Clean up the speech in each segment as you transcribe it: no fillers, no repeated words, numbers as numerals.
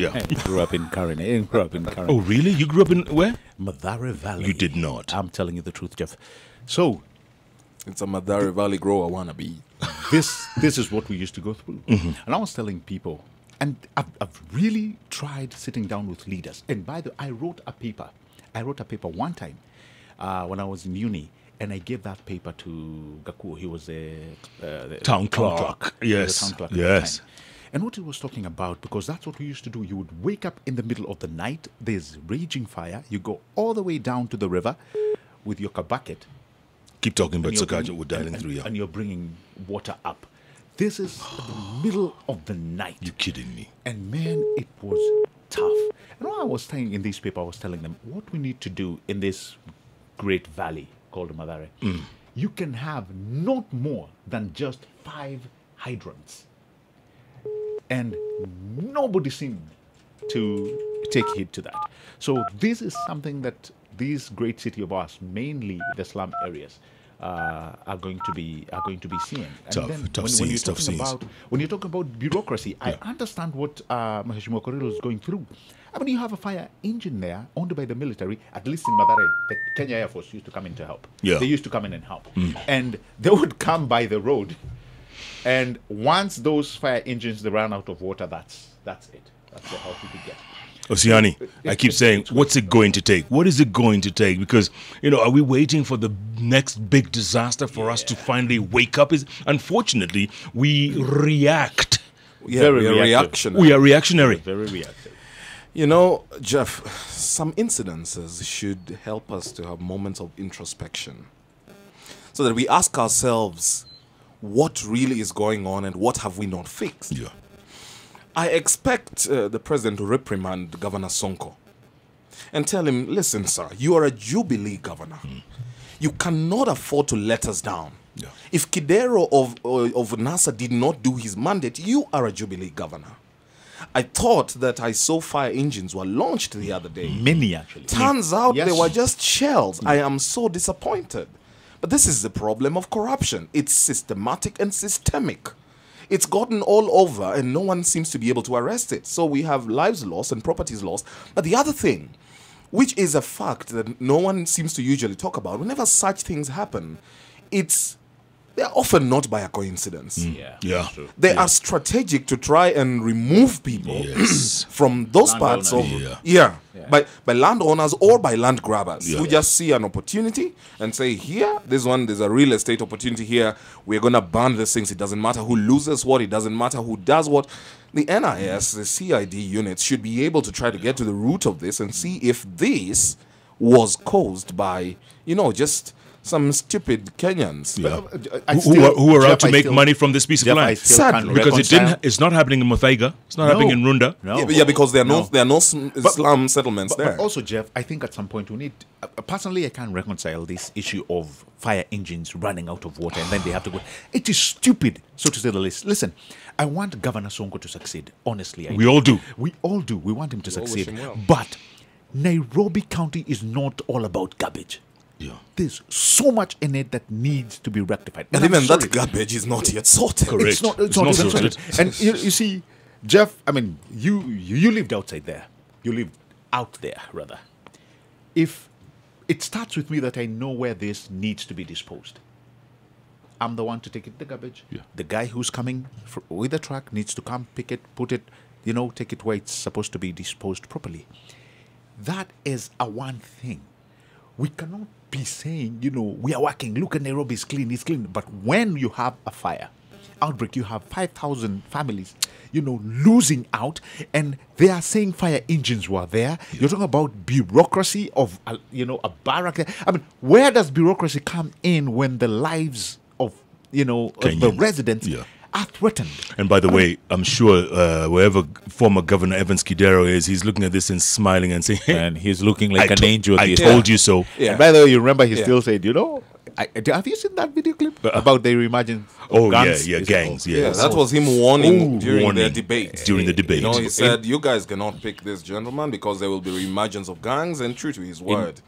Yeah. I grew up in Karine. Oh, really? You grew up in where? Madare Valley. You did not. I'm telling you the truth, Jeff. So, It's a Madare Valley grower wannabe. this is what we used to go through. And I was telling people, and I've really tried sitting down with leaders. And by the way, I wrote a paper one time when I was in uni, and I gave that paper to Gaku. He was the Town clerk. He was Yes. the town clerk at the Yes. time. And what he was talking about, because that's what we used to do, you would wake up in the middle of the night, there's raging fire, you go all the way down to the river with your bucket. Keep talking, but and you're Sakaja, bringing- we're dialing and- through you. And you're bringing water up. This is the middle of the night. You kidding me? And man, it was tough. And what I was saying in this paper, I was telling them what we need to do in this great valley called Madare. You can have not more than just 5 hydrants. And nobody seemed to take heed to that. So this is something that these great city of ours, mainly the slum areas, are going to be seeing. And Tough scenes, tough scenes. When you talk about bureaucracy, I understand what Maheshima Korilo is going through. I mean, you have a fire engine there owned by the military. At least in Madare, the Kenya Air Force used to come in to help. Yeah. They used to come in and help. And they would come by the road. And once those fire engines they ran out of water, that's it. That's the help you could get. Osiany, I keep saying, what's it going to take? What is it going to take? Because, are we waiting for the next big disaster for us to finally wake up? Unfortunately, we react. Yeah, Very we are reactive. reactionary. We are reactionary. Very reactive. Jeff, some incidences should help us to have moments of introspection so that we ask ourselves what really is going on and what have we not fixed. Yeah. I expect the president to reprimand Governor Sonko and tell him, listen, sir, you are a Jubilee governor. You cannot afford to let us down. Yeah. If Kidero of NASA did not do his mandate, you are a Jubilee governor. I thought that I saw fire engines were launched the other day. Many, actually. Turns out Yes. they were just shells. I am so disappointed. But this is the problem of corruption. It's systematic and systemic. It's gotten all over and no one seems to be able to arrest it. So we have lives lost and properties lost. But the other thing, which is a fact that no one seems to usually talk about, whenever such things happen, they're often not by a coincidence. Yeah. Yeah. That's true. They are strategic to try and remove people Yes. from those parts of Yeah. by landowners or by land grabbers Yeah. who just see an opportunity and say, here, there's a real estate opportunity here. We're gonna ban these things. It doesn't matter who loses what, it doesn't matter who does what. The NIS, the CID units should be able to try to get to the root of this and see if this was caused by, just some stupid Kenyans. Yeah. I Who still- are Jeff, out to I make still- money from this piece of Jeff, I land. still Sad, can't Because reconcile- it's not happening in Muthaiga. It's not No. happening in Runda. No. Yeah, because there are No. no slum settlements there. But also, Jeff, I think at some point we need. Personally, I can't reconcile this issue of fire engines running out of water and then they have to go. It is stupid, so to say the least. Listen, I want Governor Sonko to succeed. Honestly, We all do. We all do. We want him to all wish succeed. him well. But Nairobi County is not all about garbage. Yeah. There's so much in it that needs to be rectified. and I'm even sorry. that garbage is not yet sorted. Correct. It's not It's even not sorted. And you see, Jeff, I mean, you lived outside there. You lived out there, rather. If it starts with me that I know where this needs to be disposed, I'm the one to take it, the garbage. Yeah. The guy who's coming with the truck needs to come, pick it, put it, take it where it's supposed to be disposed properly. That is a one thing. We cannot be saying, we are working, look at Nairobi, it's clean. But when you have a fire outbreak, you have 5,000 families, losing out, and they are saying fire engines were there. You're talking about bureaucracy of, a barrack. I mean, where does bureaucracy come in when the lives of, of the Kenyans. residents are threatened? And by the way, I'm sure wherever former Governor Evans Kidero is, he's looking at this and smiling and saying, And he's looking like an angel. I these told days. you so. Yeah. And by the way, you remember he Yeah. still said, have you seen that video clip about the reimagined Oh, gangs? yeah, gangs. Yeah. Yeah, that was him warning Ooh, during warning. the debate. During the debate. He said, you guys cannot pick this gentleman because there will be reemergence of gangs, and true to his word.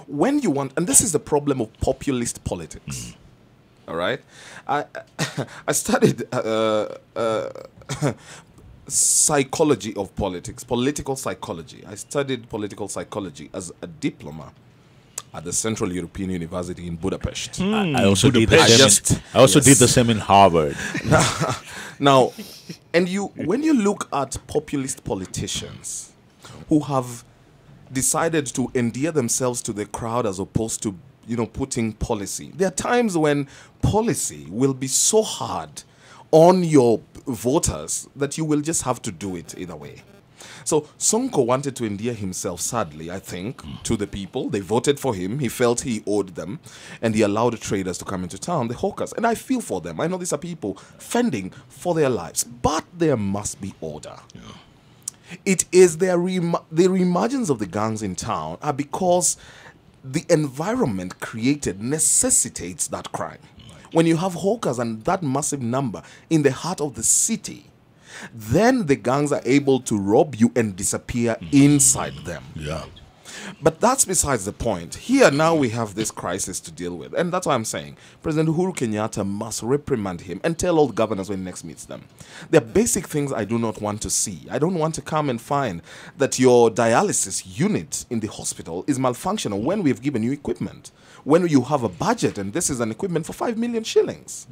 When you want, and this is the problem of populist politics. All right? I studied psychology of politics, political psychology. I studied political psychology as a diploma at the Central European University in Budapest. I also did the Budapest. same. I also did the same in Harvard. Now, and when you look at populist politicians who have decided to endear themselves to the crowd as opposed to, putting policy, there are times when policy will be so hard on your voters that you will just have to do it either way. So Sonko wanted to endear himself, sadly, I think, to the people. They voted for him. He felt he owed them. And he allowed traders to come into town, the hawkers. And I feel for them. I know these are people fending for their lives. But there must be order. Yeah. It is the reemergence of the gangs in town are because the environment created necessitates that crime. Right. When you have hawkers and that massive number in the heart of the city, then the gangs are able to rob you and disappear inside them. Yeah. But that's besides the point. Here now we have this crisis to deal with. And that's why I'm saying President Uhuru Kenyatta must reprimand him and tell all the governors when he next meets them. There are basic things I do not want to see. I don't want to come and find that your dialysis unit in the hospital is malfunctional when we've given you equipment. When you have a budget and this is an equipment for 5 million shillings.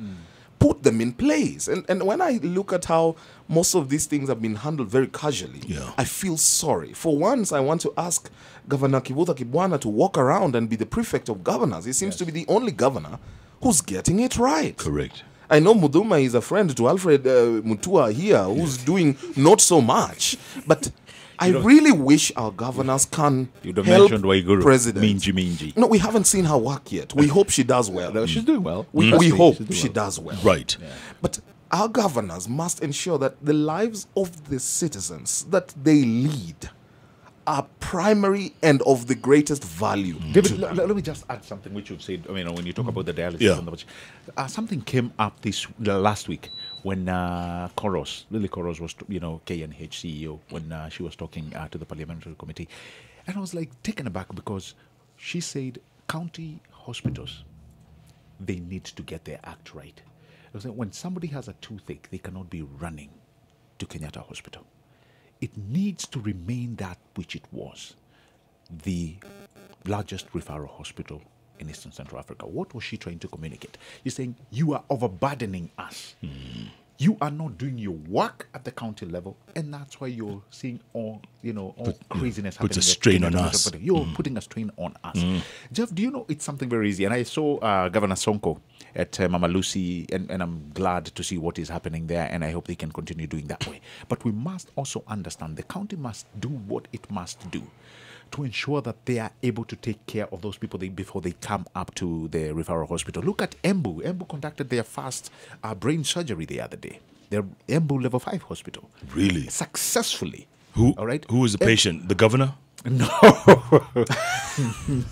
Put them in place. And when I look at how most of these things have been handled very casually, I feel sorry. For once, I want to ask Governor Kivutha Kibwana to walk around and be the prefect of governors. He seems to be the only governor who's getting it right. Correct. I know Muthuma is a friend to Alfred Mutua here, who's doing not so much. But I really wish our governors can help President. Minji. No, we haven't seen her work yet. We hope she does well. No, she's doing well. We hope she does well. Right. Yeah. But our governors must ensure that the lives of the citizens that they lead are primary and of the greatest value. David, let me just add something which you've said. when you talk about the dialysis on the budget, something came up last week when Lily Koros was, KNH CEO, when she was talking to the parliamentary committee, and I was like taken aback because she said county hospitals, they need to get their act right. I was like, when somebody has a toothache, they cannot be running to Kenyatta Hospital. It needs to remain that which it was, the largest referral hospital in Eastern Central Africa. What was she trying to communicate? She's saying, you are overburdening us. You are not doing your work at the county level, and that's why you're seeing all craziness happening. Puts a strain on us. You're putting a strain on us. Jeff, do you know it's something very easy? And I saw Governor Sonko at Mama Lucy, and I'm glad to see what is happening there, and I hope they can continue doing that way. But we must also understand the county must do what it must do to ensure that they are able to take care of those people before they come up to the referral hospital. Look at Embu. Embu conducted their first brain surgery the other day. Their Embu Level 5 hospital. Really? Successfully. Who? All right. Who was the patient? The governor? No.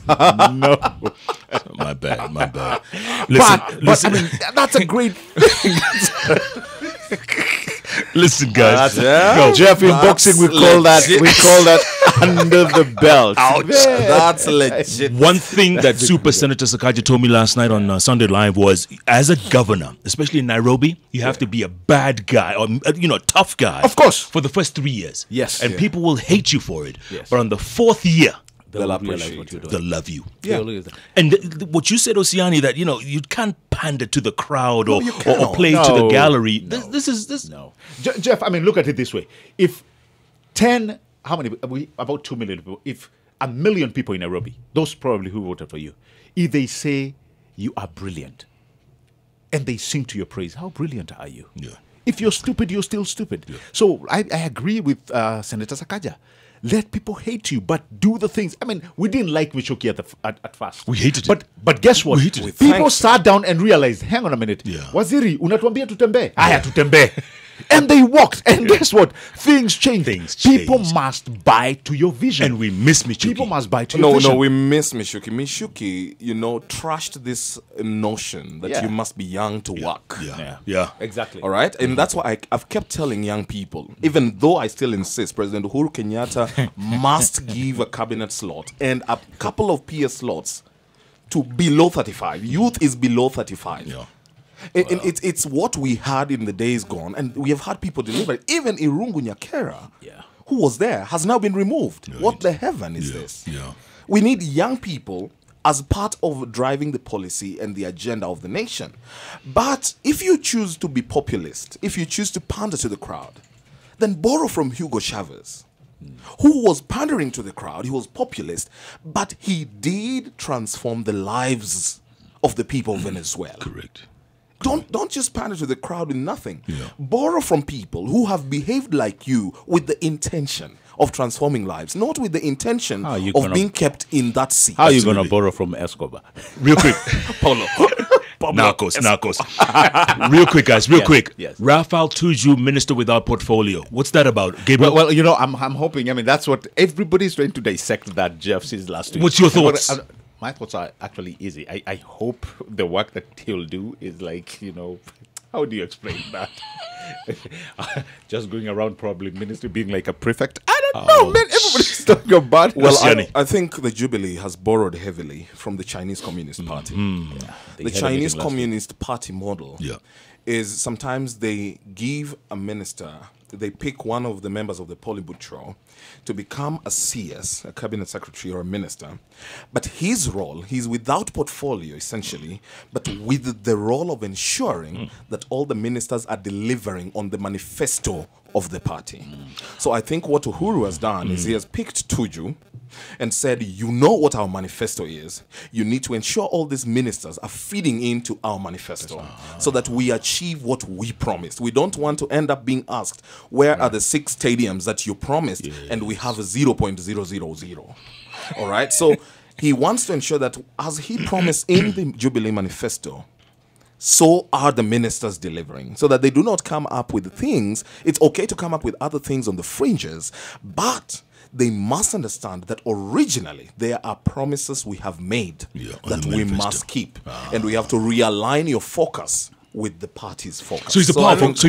No. My bad. Listen. But that's a great thing. Listen, guys. Jeff, in boxing, we call that under the belt. Ouch. That's legit. One thing that Super Senator Sakaja told me last night on Sunday Live was, as a governor, especially in Nairobi, you have to be a bad guy or tough guy. Of course. For the first 3 years. Yes. And people will hate you for it. Yes. But on the 4th year, they'll appreciate what you're doing. They'll love you. Yeah. And what you said, Osiany, that you can't pander to the crowd or play to the gallery. This is no. Jeff, look at it this way. If 10, how many? About 2 million people. If 1 million people in Nairobi, those probably who voted for you, if they say you are brilliant, and they sing to your praise, how brilliant are you? Yeah. If you're stupid, you're still stupid. Yeah. So I agree with Senator Sakaja. Let people hate you, but do the things. We didn't like Michoki at first. We hated it. But guess what? We hated it. People sat down and realized, hang on a minute. Yeah. Waziri, unatuambia tutembe. Aya, tutembe. And they walked. And guess what? Things changed. People must buy to your vision. And we miss Michoki. People must buy to your vision. No, we miss Michoki. Michoki, trashed this notion that you must be young to work. Yeah. Exactly. All right? And that's why I've kept telling young people, even though I still insist, President Uhuru Kenyatta must give a cabinet slot and a couple of PS slots to below 35. Youth is below 35. Yeah. It's what we had in the days gone, and we have had people deliver it. Even Irungu Nyakera, who was there, has now been removed. Right. What the heaven is this? Yeah. We need young people as part of driving the policy and the agenda of the nation. But if you choose to be populist, if you choose to pander to the crowd, then borrow from Hugo Chavez, who was pandering to the crowd. He was populist, but he did transform the lives of the people of Venezuela. Correct. Don't just pander to the crowd in nothing. Yeah. Borrow from people who have behaved like you with the intention of transforming lives, not with the intention of being kept in that seat. How are you going to borrow from Escobar? Real quick. Pablo. Narcos. Real quick, guys. Real quick. Yes. Rafael Tuju, minister without portfolio. What's that about? Gabriel? Well, you know, I'm hoping. I mean, that's what everybody's trying to dissect that Jeff since last week. What's your thoughts? My thoughts are actually easy. I hope the work that he'll do is like, you know, how do you explain that? Just going around probably ministry being like a prefect. I don't know, man. Everybody's talking about. Well, I think the Jubilee has borrowed heavily from the Chinese Communist Party. Yeah, the Chinese Communist Party model Yeah. is sometimes they give a minister, they pick one of the members of the Politburo to become a CS, a cabinet secretary or a minister. But his role, he's without portfolio essentially, but with the role of ensuring that all the ministers are delivering on the manifesto of the party. So I think what Uhuru has done is he has picked Tuju and said, you know what our manifesto is. You need to ensure all these ministers are feeding into our manifesto so that we achieve what we promised. We don't want to end up being asked, where are the 6 stadiums that you promised? And we have 0.000. All right. So he wants to ensure that as he promised in the Jubilee manifesto, so are the ministers delivering, so that they do not come up with things. It's okay to come up with other things on the fringes, but they must understand that originally there are promises we have made that we must keep. And we have to realign your focus with the party's focus. So he's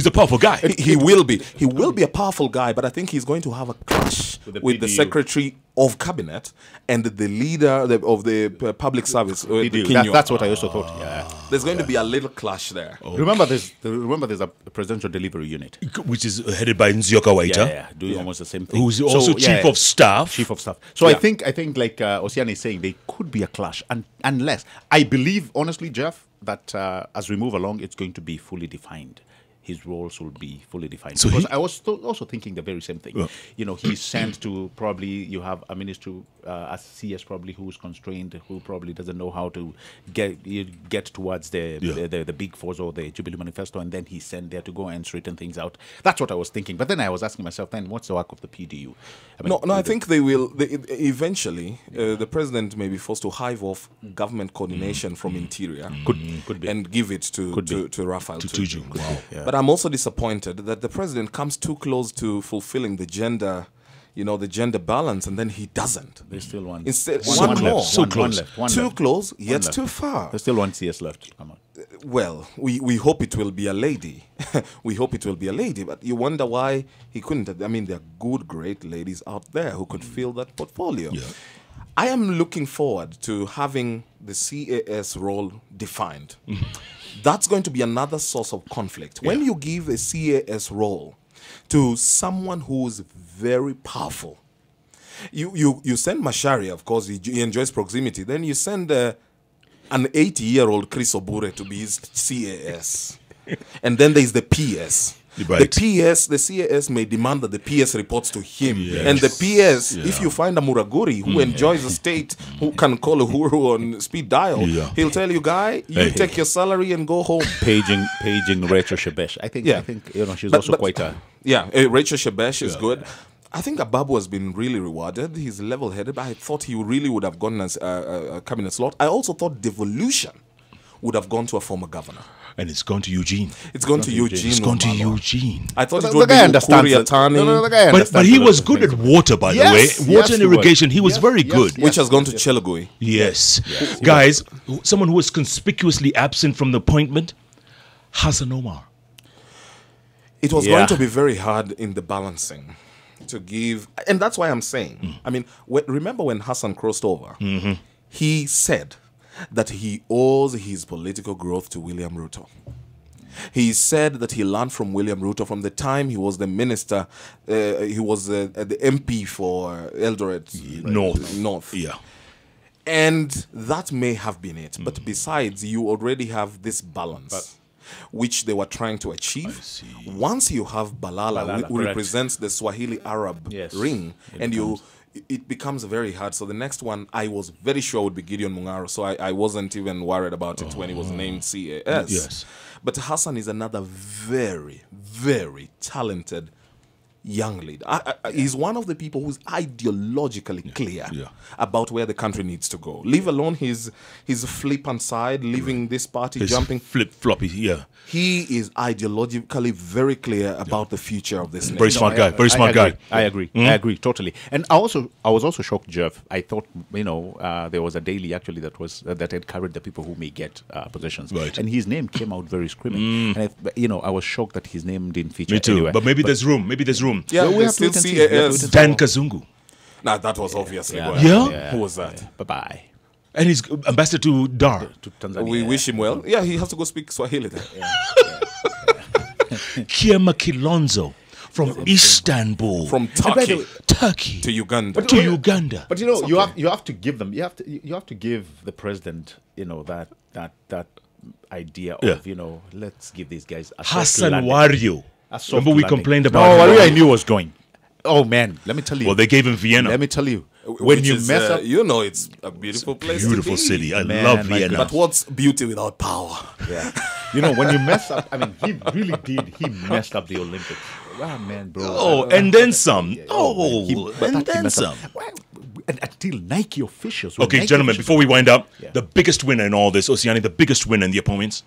a powerful guy. He will be. He will be a powerful guy, but I think he's going to have a clash with the Secretary of Cabinet and the leader of the public service. That's what I also thought. Yeah. There's going to be a little clash there. Remember, there's a presidential delivery unit, which is headed by Nzioka Waita. Yeah, doing almost the same thing. Who's also chief of staff. Chief of staff. So I think like Osiany is saying, there could be a clash, unless I believe honestly, Jeff, that as we move along, it's going to be fully defined. His roles will be fully defined. So because I was also thinking the very same thing. Yeah. You know, he's sent to probably, you have a minister, a CS probably who's constrained, who probably doesn't know how to get towards the big fours or the Jubilee Manifesto, and then he's sent there to go and straighten things out. That's what I was thinking. But then I was asking myself, then what's the work of the PDU? I mean, I think they will. Eventually, the president may be forced to hive off government coordination from Interior. Could be. And give it to Rafael Tuju. Wow. Yeah. But I'm also disappointed that the president comes too close to fulfilling the gender, the gender balance, and then he doesn't. There's still one. Instead, one more. Left. So close. Too close, yet too far. There's still one CS left. Come on. Well, we hope it will be a lady. We hope it will be a lady, but you wonder why he couldn't. I mean, there are good, great ladies out there who could fill that portfolio. Yeah. I am looking forward to having the CAS role defined. That's going to be another source of conflict. When you give a CAS role to someone who is very powerful, you send Macharia, of course, he enjoys proximity. Then you send an 80-year-old Chris Obure to be his CAS. And then there's the PS. Right. The CAS may demand that the PS reports to him. Yes. And the PS, if you find a Muraguri who enjoys the state, who can call Uhuru on speed dial, he'll tell you, guy, you take your salary and go home. Paging Rachel Shebesh. I think she's also quite a... Yeah, Rachel Shebesh is good. I think Ababu has been really rewarded. He's level-headed. I thought he really would have gone as a cabinet slot. I also thought devolution would have gone to a former governor. And it's gone to Eugene. It's gone to Eugene. It's gone to Eugene. I thought it would be Ukuri Atani. But he was good at water, by the way. Water and irrigation, he was very good. Which has gone to Chelogui. Yes. Guys, someone who was conspicuously absent from the appointment, Hassan Omar. It was going to be very hard in the balancing to give. And that's why I'm saying, I mean, remember when Hassan crossed over, he said that he owes his political growth to William Ruto. He said that he learned from William Ruto from the time he was the minister, he was the MP for Eldoret North. Yeah. And that may have been it. But besides, you already have this balance, which they were trying to achieve. Once you have Balala, who represents the Swahili Arab ring, and it becomes very hard. So the next one, I was very sure would be Gideon Mungaro. So I wasn't even worried about it when he was named CAS. Yes. But Hassan is another very, very talented young leader. He's one of the people who's ideologically clear about where the country needs to go. Leave alone his flippant side, leaving this party, His jumping. flip-floppy, yeah. He is ideologically very clear about the future of this nation. Very smart guy. Very smart guy. I agree. I agree totally. And I was also shocked, Jeff. I thought, there was a daily actually that encouraged the people who may get positions. Right. And his name came out very screaming. And I was shocked that his name didn't feature Me too. anywhere. But maybe there's room. Maybe there's room. Yeah, we we have to still wait and see. CAS. Dan Kazungu. Nah, that was obviously Yeah. going. Yeah? Who was that? Bye-bye. And he's ambassador to Dar. To Tanzania. We wish him well. Yeah, he has to go speak Swahili then. Kiema Kilonzo from Istanbul. From And by the way, Turkey. to Uganda. To Uganda. But you have to give them. You have to give the president that idea of let's give these guys a soft Hassan landing. Wario. A soft Remember we landing. complained No, about Wario I knew was going. Oh man, let me tell you. Well, they gave him Vienna. Let me tell you. When Which you is, mess up, it's a beautiful place. Beautiful to be. city. I Man, love my Vienna. But what's beauty without power? when you mess up, I mean, he really did. He messed up the Olympics. Wow, man, bro. Oh, and then some. Oh, And then some. And until Nike officials. Okay, gentlemen, before we wind up, the biggest winner in all this, Osiany, the biggest winner in the appointments?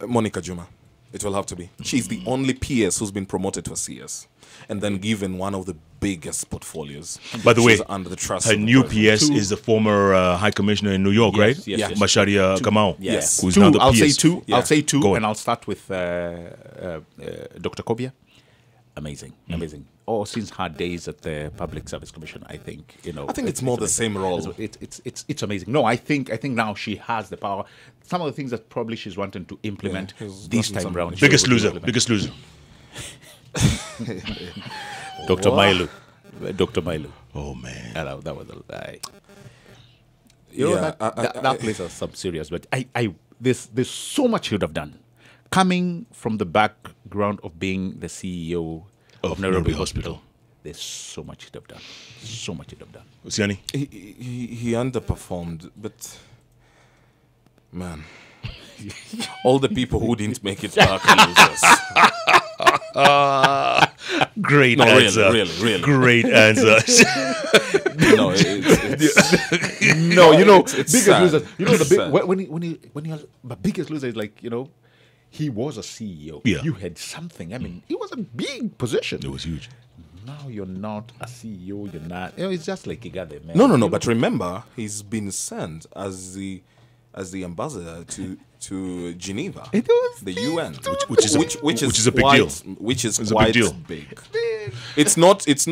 Monica Juma. It will have to be. She's the only PS who's been promoted to a CS and then given one of the biggest portfolios. By the way, She's under the trust her of the new president. PS is the former High Commissioner in New York, right? yes. Masharia Kamau. Yes. Who's Two, now the I'll PS. say two. Yeah. I'll say two, Go on. and I'll start with Dr. Kobia. Amazing, amazing. Oh, since her days at the Public Service Commission, I think I think it's more the same role. It's amazing. No, I think now she has the power. Some of the things that probably she's wanting to implement she's this gotten time some- around. Biggest she will loser. implement. Biggest loser. Dr. Mailu. Dr. Mailu. Oh, man. That was a Yeah, that place has some serious. But there's so much he would have done, coming from the background of being the CEO of Nairobi Hospital. There's so much he'd have done. So much he'd have done. Osiany? He underperformed, but man, all the people who didn't make it back are losers. Great No, answer. really. Great answer. No, it's No, it's biggest sad. loser. It's sad. The biggest loser is like he was a CEO. Yeah. You had something. I mean, it was a big position. It was huge. Now you're not a CEO. You're not. It's just like you got there, man. No. But remember, he's been sent as the ambassador to Geneva, It was the UN, which is a big quite, deal. Which is It's a quite big deal. big. It's not. Even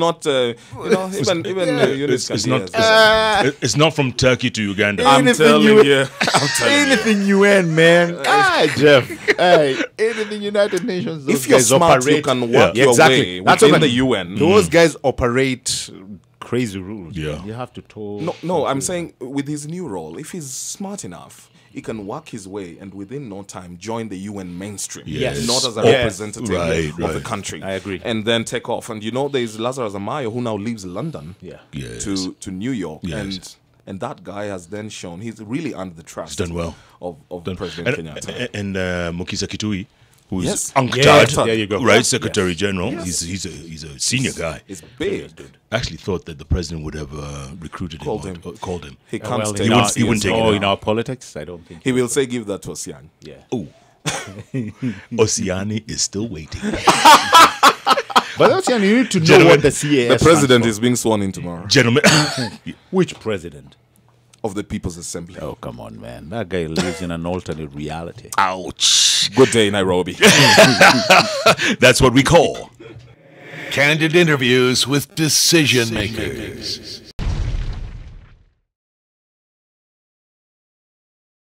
Eunice It's Kandia not. has- It's not from Turkey to Uganda. I'm anything telling you- you. I'm telling you. anything UN, man. Jeff. Hey, anything United Nations. Those If you're guys smart, operate. you can work Yeah, your exactly. way That's within what the I- UN. Those guys operate crazy rules. Yeah. man. You have to toll. No, I'm saying with his new role, if he's smart enough, he can work his way and within no time join the UN mainstream. Yes. Not as a Yes. representative Right, of right. the country. I agree. And then take off. And there's Lazarus Amayo who now lives in London Yeah. Yes. to New York. Yes. And that guy has then shown he's really under the trust He's done well. of President Kenyatta. And Mukisa Kitui, who's Yes. UNCTAD, Yeah, there you go. right? Yes. Secretary General. He's a senior guy. It's big. I actually thought that the president would have recruited Called him. him. Or called him. He can't Well, take he wouldn't- he wouldn't take it Oh, out. in our politics, I don't think. He will say, give that to Osiany. Yeah. Oh. Osiany is still waiting. But that's you need to know Gentlemen, what the CAS The president stands is being sworn in tomorrow Gentlemen. for. Which president? of the People's Assembly. Oh, come on, man. That guy lives in an alternate reality. Ouch. Good day, Nairobi. That's what we call Candid interviews with decision makers.